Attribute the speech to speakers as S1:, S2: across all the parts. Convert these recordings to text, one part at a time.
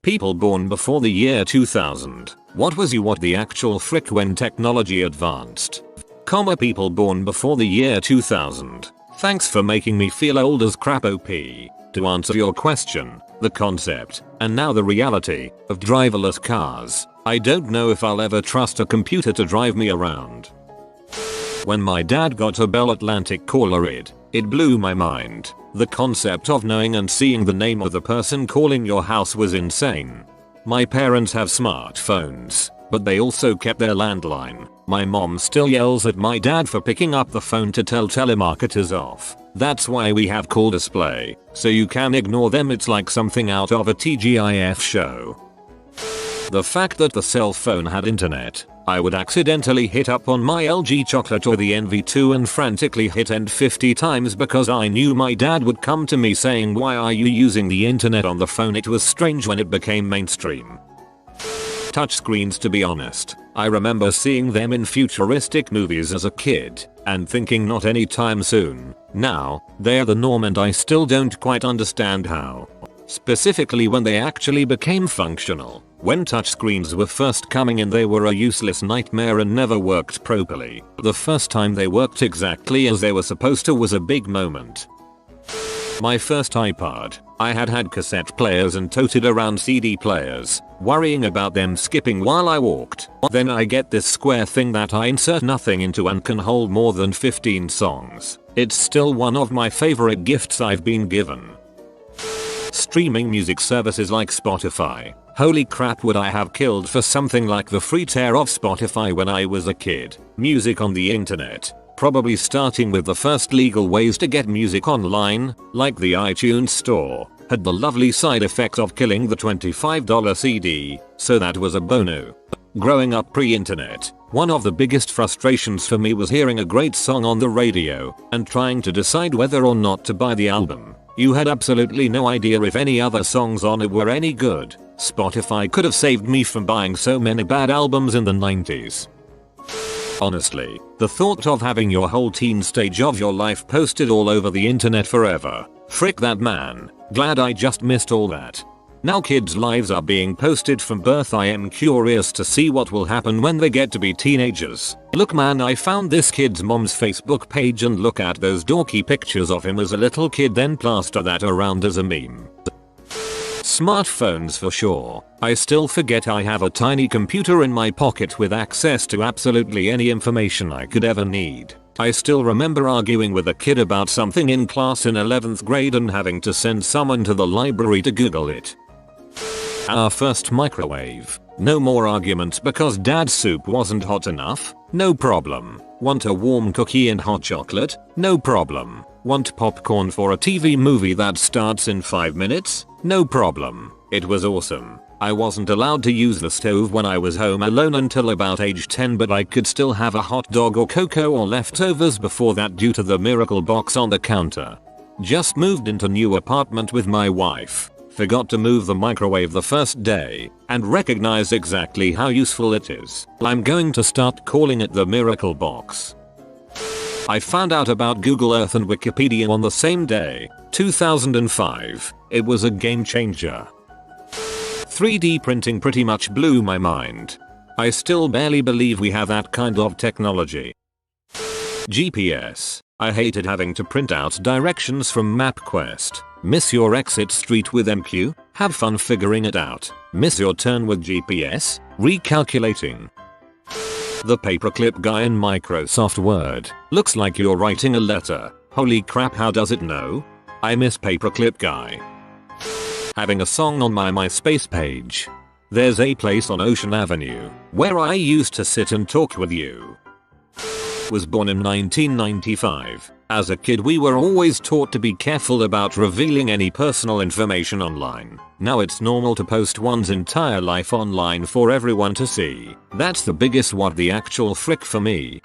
S1: People born before the year 2000. What was you what the actual frick when technology advanced? People born before the year 2000. Thanks for making me feel old as crap OP. To answer your question, the concept, and now the reality, of driverless cars, I don't know if I'll ever trust a computer to drive me around. When my dad got a Bell Atlantic caller ID, it blew my mind. The concept of knowing and seeing the name of the person calling your house was insane. My parents have smartphones, but they also kept their landline. My mom still yells at my dad for picking up the phone to tell telemarketers off. That's why we have call display, so you can ignore them. It's like something out of a TGIF show. The fact that the cell phone had internet, I would accidentally hit up on my LG chocolate or the NV2 and frantically hit end 50 times because I knew my dad would come to me saying, "Why are you using the internet on the phone?" It was strange when it became mainstream. Touchscreens, to be honest, I remember seeing them in futuristic movies as a kid and thinking not anytime soon. Now, they're the norm and I still don't quite understand how. Specifically when they actually became functional. When touchscreens were first coming in, they were a useless nightmare and never worked properly. The first time they worked exactly as they were supposed to was a big moment. My first iPod. I had cassette players and toted around CD players, worrying about them skipping while I walked. Then I get this square thing that I insert nothing into and can hold more than 15 songs. It's still one of my favorite gifts I've been given. Streaming music services like Spotify. Holy crap, would I have killed for something like the free tier of Spotify when I was a kid. Music on the internet. Probably starting with the first legal ways to get music online, like the iTunes store, had the lovely side effect of killing the $25 CD, so that was a bono. Growing up pre-internet, one of the biggest frustrations for me was hearing a great song on the radio and trying to decide whether or not to buy the album. You had absolutely no idea if any other songs on it were any good. Spotify could have saved me from buying so many bad albums in the 90s. Honestly, the thought of having your whole teen stage of your life posted all over the internet forever. Frick that, man. Glad I just missed all that. Now kids' lives are being posted from birth. I am curious to see what will happen when they get to be teenagers. Look man, I found this kid's mom's Facebook page and look at those dorky pictures of him as a little kid, then plaster that around as a meme. Smartphones for sure. I still forget I have a tiny computer in my pocket with access to absolutely any information I could ever need. I still remember arguing with a kid about something in class in 11th grade and having to send someone to the library to Google it. Our first microwave. No more arguments because dad's soup wasn't hot enough? No problem. Want a warm cookie and hot chocolate? No problem. Want popcorn for a TV movie that starts in 5 minutes? No problem. It was awesome. I wasn't allowed to use the stove when I was home alone until about age 10, but I could still have a hot dog or cocoa or leftovers before that due to the miracle box on the counter. Just moved into new apartment with my wife. Forgot to move the microwave the first day and recognized exactly how useful it is. I'm going to start calling it the miracle box. I found out about Google Earth and Wikipedia on the same day, 2005. It was a game changer. 3D printing pretty much blew my mind. I still barely believe we have that kind of technology. GPS. I hated having to print out directions from MapQuest. Miss your exit street with MQ? Have fun figuring it out. Miss your turn with GPS? Recalculating. The paperclip guy in Microsoft Word. Looks like you're writing a letter. Holy crap, how does it know? I miss paperclip guy. Having a song on my MySpace page. There's a place on Ocean Avenue where I used to sit and talk with you. Was born in 1995. As a kid we were always taught to be careful about revealing any personal information online. Now it's normal to post one's entire life online for everyone to see. That's the biggest what the actual frick for me.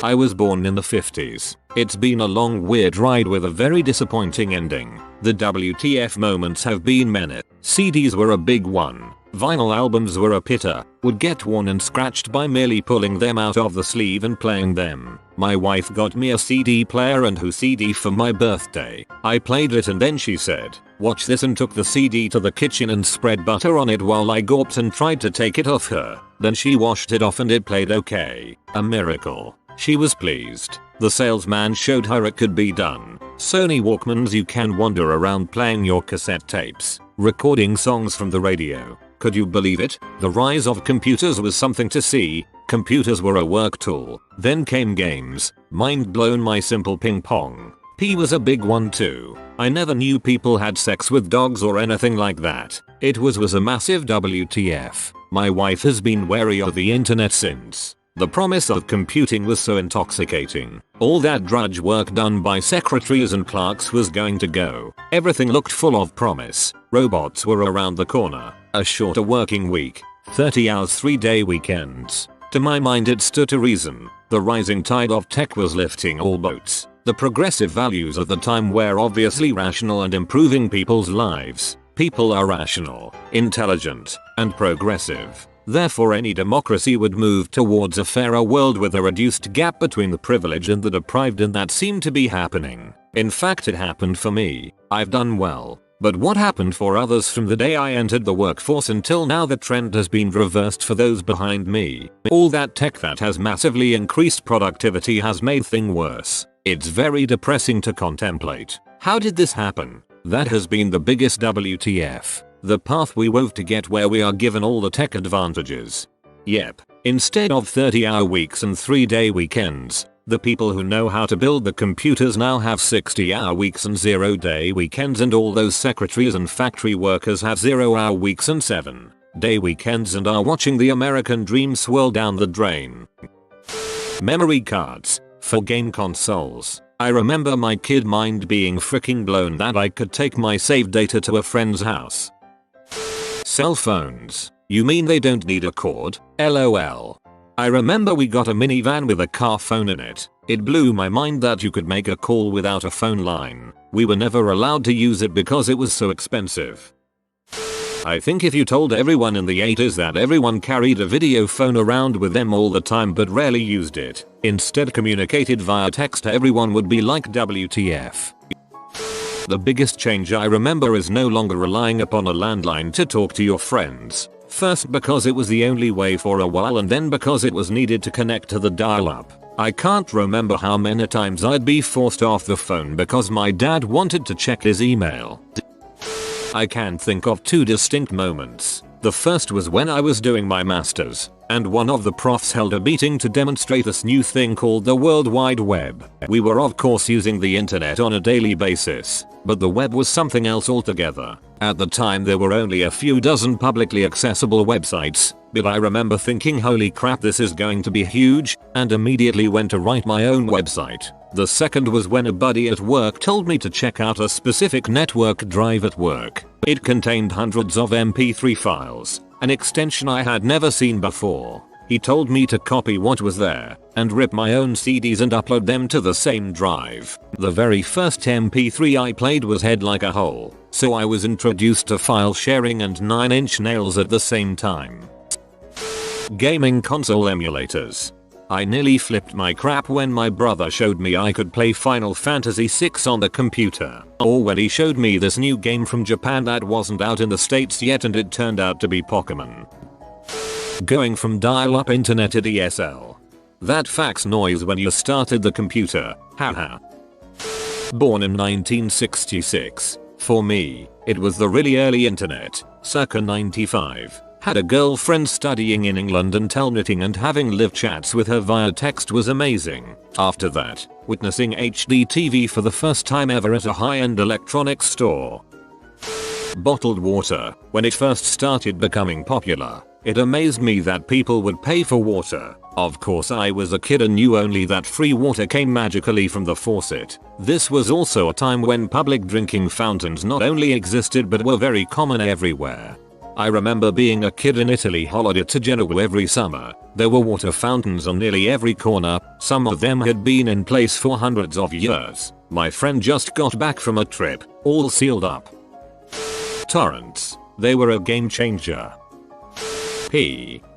S1: I was born in the 50s. It's been a long weird ride with a very disappointing ending. The WTF moments have been many. CDs were a big one. Vinyl albums were a pitter, would get worn and scratched by merely pulling them out of the sleeve and playing them. My wife got me a CD player and CD for my birthday. I played it and then she said, "Watch this," and took the CD to the kitchen and spread butter on it while I gawped and tried to take it off her. Then she washed it off and it played okay. A miracle. She was pleased. The salesman showed her it could be done. Sony Walkmans, you can wander around playing your cassette tapes, recording songs from the radio. Could you believe it? The rise of computers was something to see. Computers were a work tool. Then came games. Mind blown. My simple ping pong. P was a big one too. I never knew people had sex with dogs or anything like that. It was a massive WTF. My wife has been wary of the internet since. The promise of computing was so intoxicating. All that drudge work done by secretaries and clerks was going to go. Everything looked full of promise. Robots were around the corner. A shorter working week. 30 hours 3-day weekends. To my mind it stood to reason. The rising tide of tech was lifting all boats. The progressive values of the time were obviously rational and improving people's lives. People are rational, intelligent, and progressive. Therefore any democracy would move towards a fairer world with a reduced gap between the privileged and the deprived, and that seemed to be happening. In fact, it happened for me. I've done well. But what happened for others from the day I entered the workforce until now? The trend has been reversed for those behind me. All that tech that has massively increased productivity has made things worse. It's very depressing to contemplate. How did this happen? That has been the biggest WTF. The path we wove to get where we are, given all the tech advantages. Yep. Instead of 30-hour weeks and 3-day weekends, the people who know how to build the computers now have 60-hour weeks and 0-day weekends, and all those secretaries and factory workers have 0-hour weeks and 7-day weekends and are watching the American dream swirl down the drain. Memory cards for game consoles. I remember my kid mind being freaking blown that I could take my save data to a friend's house. Cell phones. You mean they don't need a cord? LOL. I remember we got a minivan with a car phone in it. It blew my mind that you could make a call without a phone line. We were never allowed to use it because it was so expensive. I think if you told everyone in the 80s that everyone carried a video phone around with them all the time but rarely used it, instead communicated via text, everyone would be like, WTF. The biggest change I remember is no longer relying upon a landline to talk to your friends. First because it was the only way for a while, and then because it was needed to connect to the dial-up. I can't remember how many times I'd be forced off the phone because my dad wanted to check his email. I can think of two distinct moments. The first was when I was doing my masters, and one of the profs held a meeting to demonstrate this new thing called the World Wide Web. We were of course using the internet on a daily basis, but the web was something else altogether. At the time there were only a few dozen publicly accessible websites, but I remember thinking, holy crap, this is going to be huge, and immediately went to write my own website. The second was when a buddy at work told me to check out a specific network drive at work. It contained hundreds of MP3 files, an extension I had never seen before. He told me to copy what was there and rip my own CDs and upload them to the same drive. The very first MP3 I played was Head Like a Hole, so I was introduced to file sharing and 9-inch nails at the same time. Gaming console emulators. I nearly flipped my crap when my brother showed me I could play Final Fantasy VI on the computer, or when he showed me this new game from Japan that wasn't out in the States yet and it turned out to be Pokemon. Going from dial-up internet to DSL. That fax noise when you started the computer, haha. Born in 1966. For me, it was the really early internet, circa 95. Had a girlfriend studying in England, and telnetting and having live chats with her via text was amazing. After that, witnessing HD TV for the first time ever at a high-end electronics store. Bottled water. When it first started becoming popular, it amazed me that people would pay for water. Of course I was a kid and knew only that free water came magically from the faucet. This was also a time when public drinking fountains not only existed but were very common everywhere. I remember being a kid in Italy holiday to Genoa every summer. There were water fountains on nearly every corner. Some of them had been in place for hundreds of years. My friend just got back from a trip, all sealed up. Torrents. They were a game changer.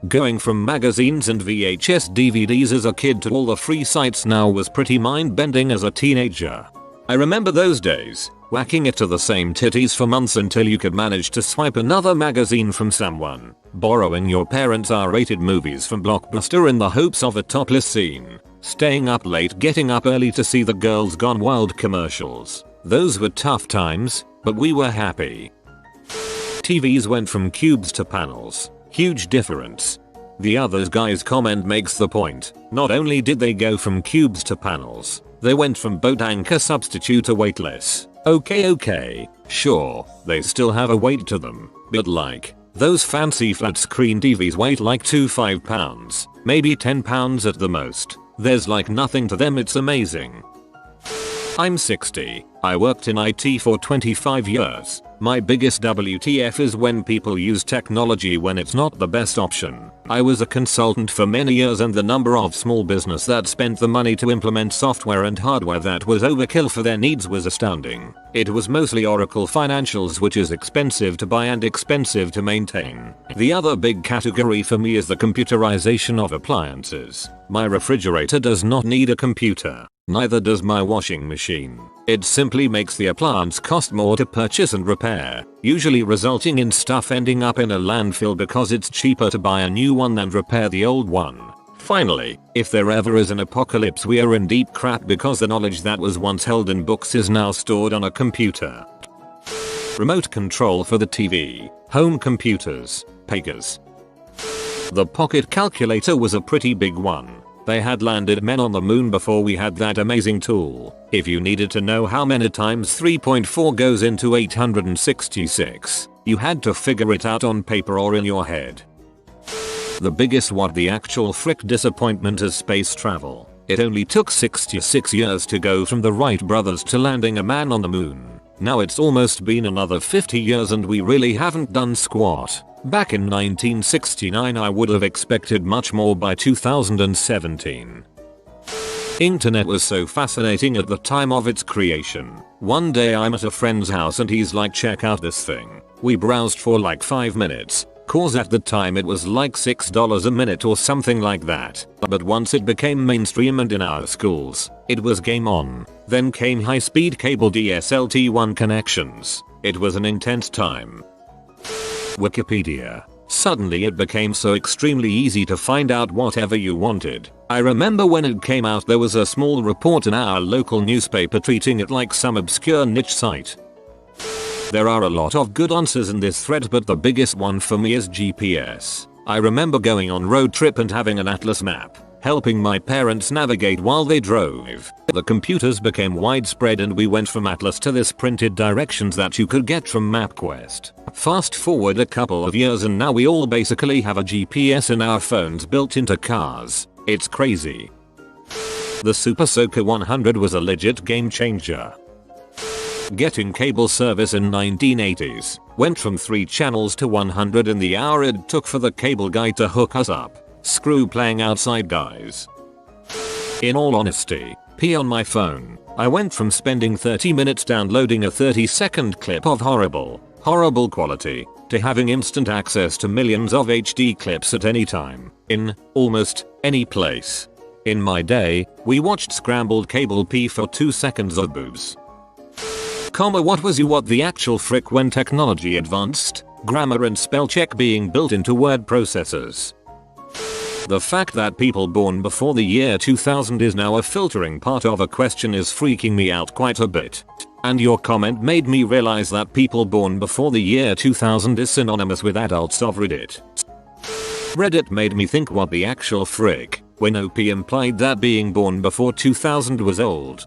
S1: Going from magazines and VHS DVDs as a kid to all the free sites now was pretty mind-bending as a teenager. I remember those days, whacking it to the same titties for months until you could manage to swipe another magazine from someone, borrowing your parents' R-rated movies from Blockbuster in the hopes of a topless scene, staying up late getting up early to see the Girls Gone Wild commercials. Those were tough times, but we were happy. TVs went from cubes to panels. Huge difference. The other guy's comment makes the point. Not only did they go from cubes to panels, they went from boat anchor substitute to weightless. Okay, sure, they still have a weight to them, but like, those fancy flat screen TVs weigh like 5 pounds, maybe 10 pounds at the most. There's like nothing to them, it's amazing. I'm 60. I worked in IT for 25 years. My biggest WTF is when people use technology when it's not the best option. I was a consultant for many years and the number of small business that spent the money to implement software and hardware that was overkill for their needs was astounding. It was mostly Oracle Financials, which is expensive to buy and expensive to maintain. The other big category for me is the computerization of appliances. My refrigerator does not need a computer. Neither does my washing machine. It simply makes the appliance cost more to purchase and repair, usually resulting in stuff ending up in a landfill because it's cheaper to buy a new one than repair the old one. Finally, if there ever is an apocalypse, we are in deep crap because the knowledge that was once held in books is now stored on a computer. Remote control for the TV, home computers, Pegas. The pocket calculator was a pretty big one. They had landed men on the moon before we had that amazing tool. If you needed to know how many times 3.4 goes into 866, you had to figure it out on paper or in your head. The biggest what the actual frick disappointment is space travel. It only took 66 years to go from the Wright brothers to landing a man on the moon. Now it's almost been another 50 years and we really haven't done squat. Back in 1969 I would have expected much more by 2017. Internet was so fascinating at the time of its creation. One day I'm at a friend's house and he's like, check out this thing. We browsed for like 5 minutes, cause at the time it was like $6 a minute or something like that. But once it became mainstream and in our schools, it was game on. Then came high-speed cable DSL-T1 connections. It was an intense time. Wikipedia. Suddenly it became so extremely easy to find out whatever you wanted. I remember when it came out there was a small report in our local newspaper treating it like some obscure niche site. There are a lot of good answers in this thread, but the biggest one for me is GPS. I remember going on road trip and having an atlas map, helping my parents navigate while they drove. The computers became widespread and we went from atlas to this printed directions that you could get from MapQuest. Fast forward a couple of years and now we all basically have a GPS in our phones built into cars. It's crazy. The Super Soaker 100 was a legit game changer. Getting cable service in 1980s went from 3 channels to 100 in the hour it took for the cable guy to hook us up. Screw playing outside guys. In all honesty, pee on my phone. I went from spending 30 minutes downloading a 30-second clip of horrible quality to having instant access to millions of HD clips at any time, in almost any place. In my day, we watched scrambled cable pee for 2 seconds of boobs. What the actual frick when technology advanced? Grammar and spell check being built into word processors. The fact that people born before the year 2000 is now a filtering part of a question is freaking me out quite a bit. And your comment made me realize that people born before the year 2000 is synonymous with adults of Reddit. Reddit made me think, what the actual frick, when OP implied that being born before 2000 was old.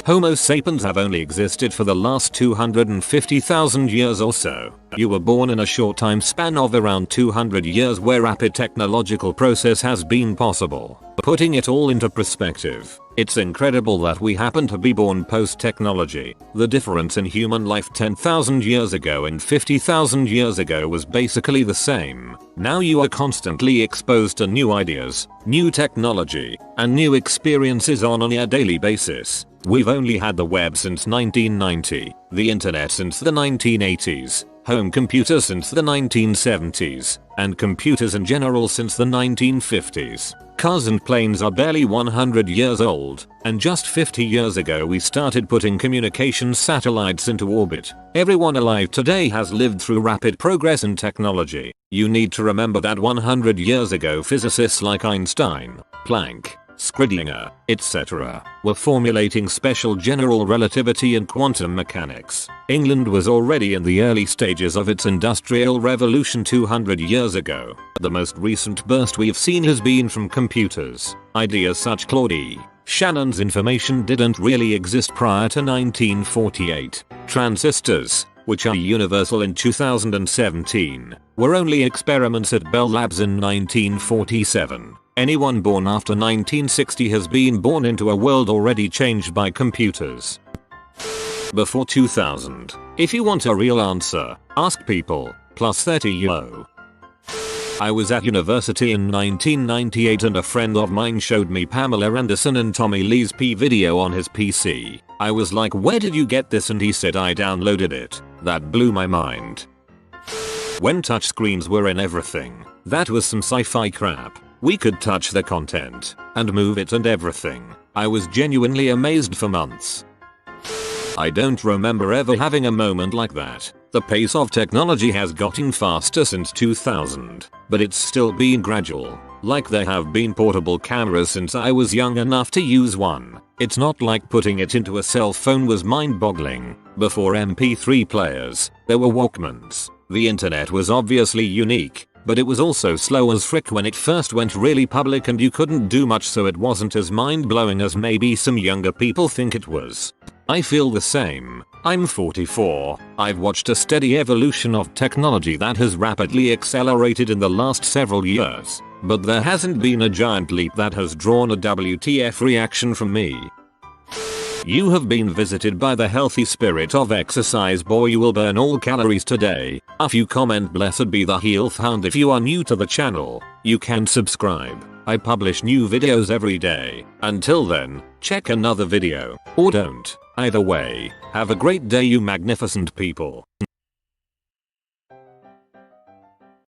S1: Homo sapiens have only existed for the last 250,000 years or so. You were born in a short time span of around 200 years where rapid technological process has been possible. Putting it all into perspective, it's incredible that we happen to be born post-technology. The difference in human life 10,000 years ago and 50,000 years ago was basically the same. Now you are constantly exposed to new ideas, new technology, and new experiences on a daily basis. We've only had the web since 1990, the internet since the 1980s, home computers since the 1970s, and computers in general since the 1950s. Cars and planes are barely 100 years old, and just 50 years ago we started putting communications satellites into orbit. Everyone alive today has lived through rapid progress in technology. You need to remember that 100 years ago physicists like Einstein, Planck, Schrödinger, etc. were formulating special general relativity and quantum mechanics. England was already in the early stages of its industrial revolution 200 years ago. The most recent burst we've seen has been from computers. Ideas such Claude E. Shannon's information didn't really exist prior to 1948. Transistors, which are universal in 2017, were only experiments at Bell Labs in 1947. Anyone born after 1960 has been born into a world already changed by computers. Before 2000. If you want a real answer, ask people. +30 yo. I was at university in 1998 and a friend of mine showed me Pamela Anderson and Tommy Lee's P video on his PC. I was like, where did you get this? And he said I downloaded it. That blew my mind. When touchscreens were in everything, that was some sci-fi crap. We could touch the content and move it and everything. I was genuinely amazed for months. I don't remember ever having a moment like that. The pace of technology has gotten faster since 2000, but it's still been gradual. Like there have been portable cameras since I was young enough to use one. It's not like putting it into a cell phone was mind-boggling. Before MP3 players, there were Walkmans. The internet was obviously unique, but it was also slow as frick when it first went really public and you couldn't do much, so it wasn't as mind-blowing as maybe some younger people think it was. I feel the same. I'm 44. I've watched a steady evolution of technology that has rapidly accelerated in the last several years, but there hasn't been a giant leap that has drawn a WTF reaction from me. You have been visited by the healthy spirit of exercise. Boy, you will burn all calories today. If you comment blessed be the health hound. If you are new to the channel, you can subscribe. I publish new videos every day. Until then, check another video, or don't. Either way, have a great day you magnificent people.